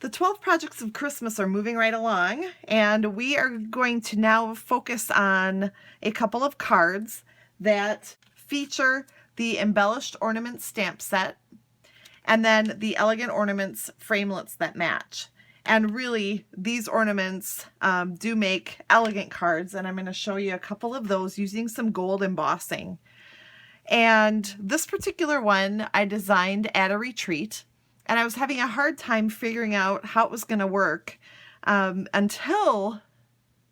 The 12 projects of Christmas are moving right along, and we are going to now focus on a couple of cards that feature the Embellished Ornament stamp set and then the Elegant Ornaments Framelits that match. And really, these ornaments do make elegant cards, and I'm going to show you a couple of those using some gold embossing. And this particular one I designed at a retreat, and I was having a hard time figuring out how it was going to work until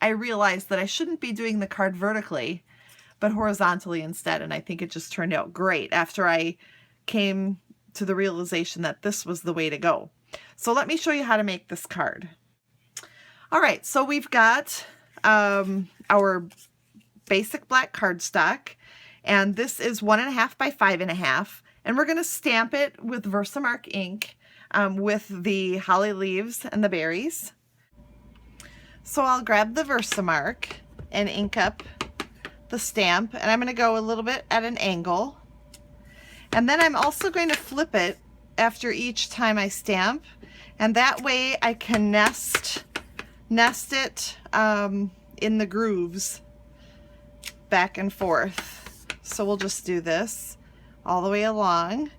I realized that I shouldn't be doing the card vertically, but horizontally instead. And I think it just turned out great after I came to the realization that this was the way to go. So let me show you how to make this card. All right, so we've got our basic black cardstock, and this is 1.5 by 5.5. And we're going to stamp it with Versamark ink with the holly leaves and the berries. So I'll grab the Versamark and ink up the stamp, and I'm going to go a little bit at an angle. And then I'm also going to flip it after each time I stamp, and that way I can nest it in the grooves back and forth. So we'll just do this all the way along.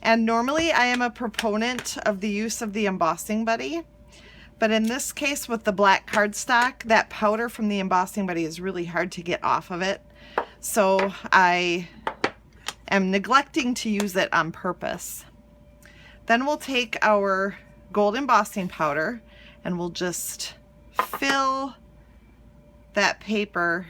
And normally I am a proponent of the use of the embossing buddy, but in this case with the black cardstock, that powder from the embossing buddy is really hard to get off of it, so I am neglecting to use it on purpose. Then we'll take our gold embossing powder and we'll just fill that paper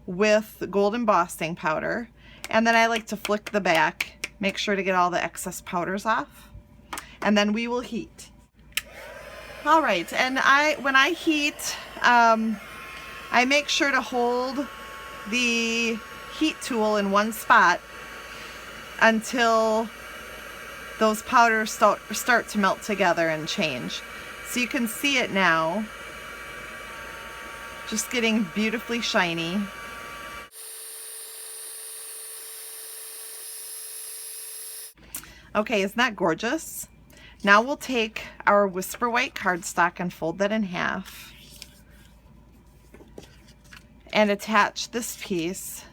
with gold embossing powder. And then I like to flick the back, make sure to get all the excess powders off, and then we will heat. All right, and when I heat, I make sure to hold the heat tool in one spot until those powders start to melt together and change. So you can see it now, just getting beautifully shiny. Okay, isn't that gorgeous? Now we'll take our Whisper White cardstock and fold that in half and attach this piece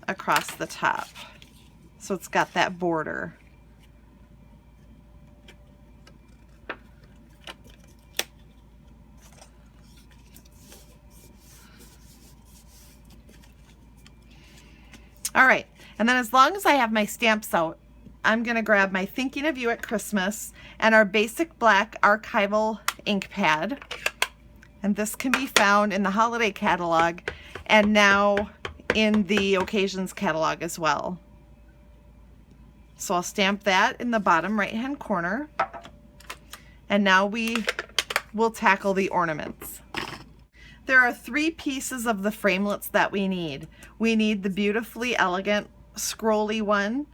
across the top so it's got that border. All right, and then as long as I have my stamps out, I'm going to grab my Thinking of You at Christmas and our basic black Archival ink pad. And this can be found in the holiday catalog and now in the occasions catalog as well. So I'll stamp that in the bottom right hand corner. And now we will tackle the ornaments. There are 3 pieces of the framelits that we need. We need the beautifully elegant scrolly one.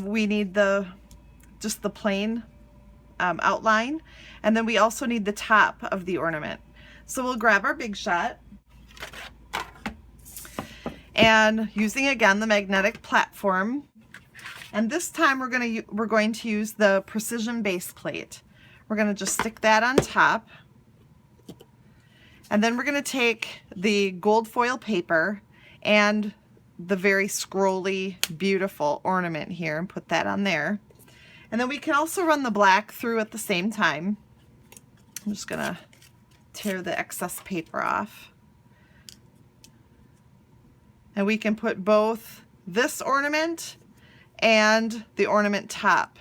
We need just the plain outline. And then we also need the top of the ornament. So we'll grab our Big Shot. And using again the magnetic platform. And this time we're going to use the precision base plate. We're going to just stick that on top. And then we're going to take the gold foil paper and the very scrolly, beautiful ornament here and put that on there. And then we can also run the black through at the same time. I'm just going to tear the excess paper off. And we can put both this ornament and the ornament top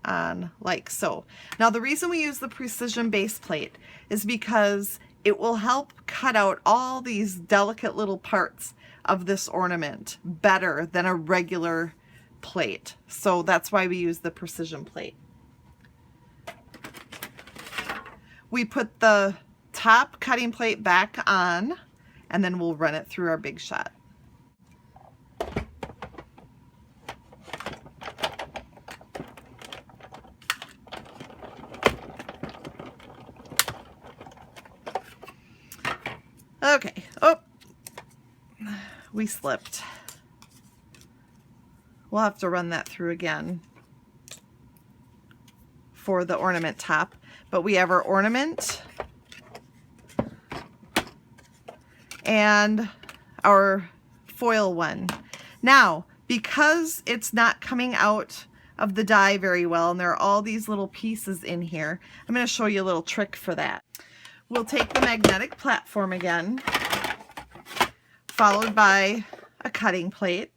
on like so. Now the reason we use the precision base plate is because it will help cut out all these delicate little parts of this ornament better than a regular plate. So that's why we use the precision plate. We put the top cutting plate back on and then we'll run it through our Big Shot. Okay, oh, we slipped. We'll have to run that through again. for the ornament top, but we have our ornament and our foil one. Now, because it's not coming out of the die very well, and there are all these little pieces in here, I'm going to show you a little trick for that. We'll take the magnetic platform again, followed by a cutting plate.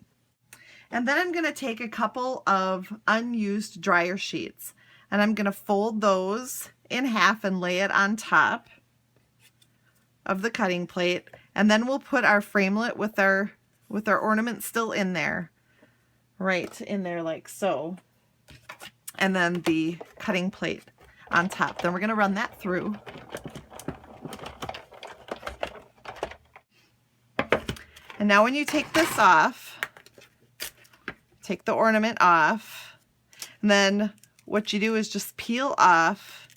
And then I'm going to take a couple of unused dryer sheets, and I'm going to fold those in half and lay it on top of the cutting plate. And then we'll put our framelit with our ornament still in there, right in there like so. And then the cutting plate on top. Then we're going to run that through. And now when you take this off, take the ornament off, and then what you do is just peel off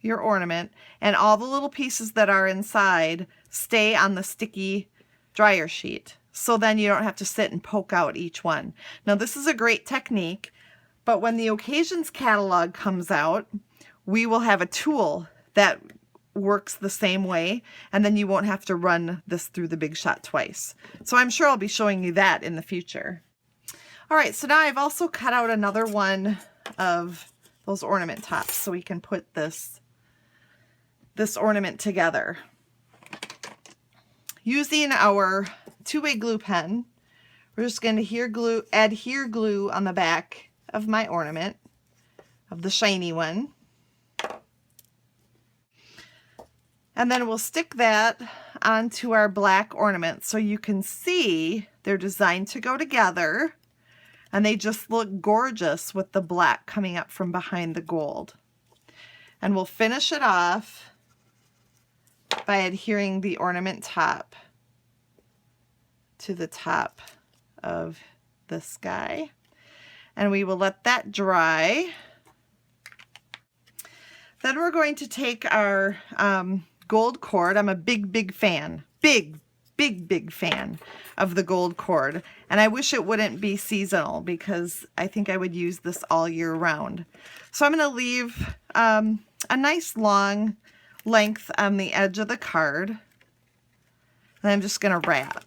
your ornament, and all the little pieces that are inside stay on the sticky dryer sheet. So then you don't have to sit and poke out each one. Now this is a great technique, but when the occasions catalog comes out, we will have a tool that works the same way, and then you won't have to run this through the Big Shot twice. So I'm sure I'll be showing you that in the future. All right, so now I've also cut out another one of those ornament tops so we can put this ornament together. Using our two-way glue pen, we're just going to adhere glue on the back of my ornament, of the shiny one. And then we'll stick that onto our black ornament so you can see they're designed to go together, and they just look gorgeous with the black coming up from behind the gold. And we'll finish it off by adhering the ornament top to the top of this guy. And we will let that dry. Then we're going to take our gold cord. I'm a big fan, big fan of the gold cord. And I wish it wouldn't be seasonal because I think I would use this all year round. So I'm going to leave a nice long length on the edge of the card. And I'm just going to wrap.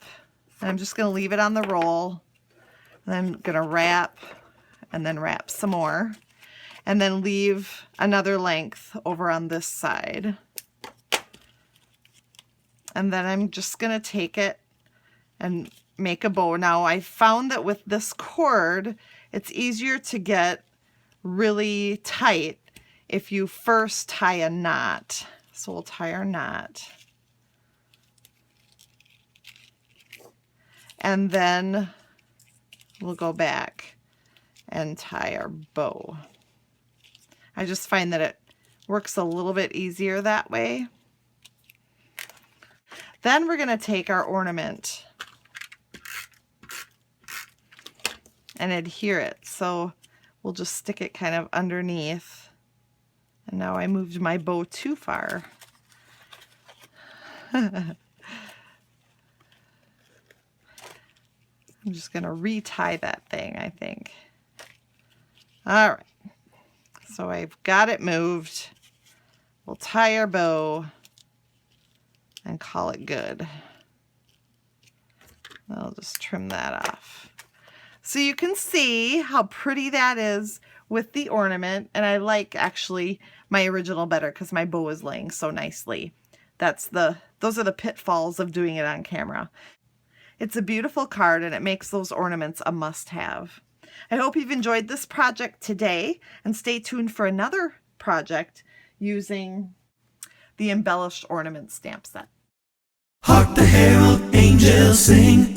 And I'm just going to leave it on the roll. And I'm going to wrap and then wrap some more. And then leave another length over on this side. And then I'm just going to take it and make a bow. Now I found that with this cord, it's easier to get really tight if you first tie a knot. So we'll tie our knot. And then we'll go back and tie our bow. I just find that it works a little bit easier that way. Then we're going to take our ornament and adhere it. So we'll just stick it kind of underneath. And now I moved my bow too far. I'm just going to retie that thing, I think. All right. So I've got it moved. We'll tie our bow and call it good. I'll just trim that off. So you can see how pretty that is with the ornament, and I like actually my original better because my bow is laying so nicely. Those are the pitfalls of doing it on camera. It's a beautiful card, and it makes those ornaments a must-have. I hope you've enjoyed this project today, and stay tuned for another project using the Embellished Ornament stamp set. Hark the herald angels sing.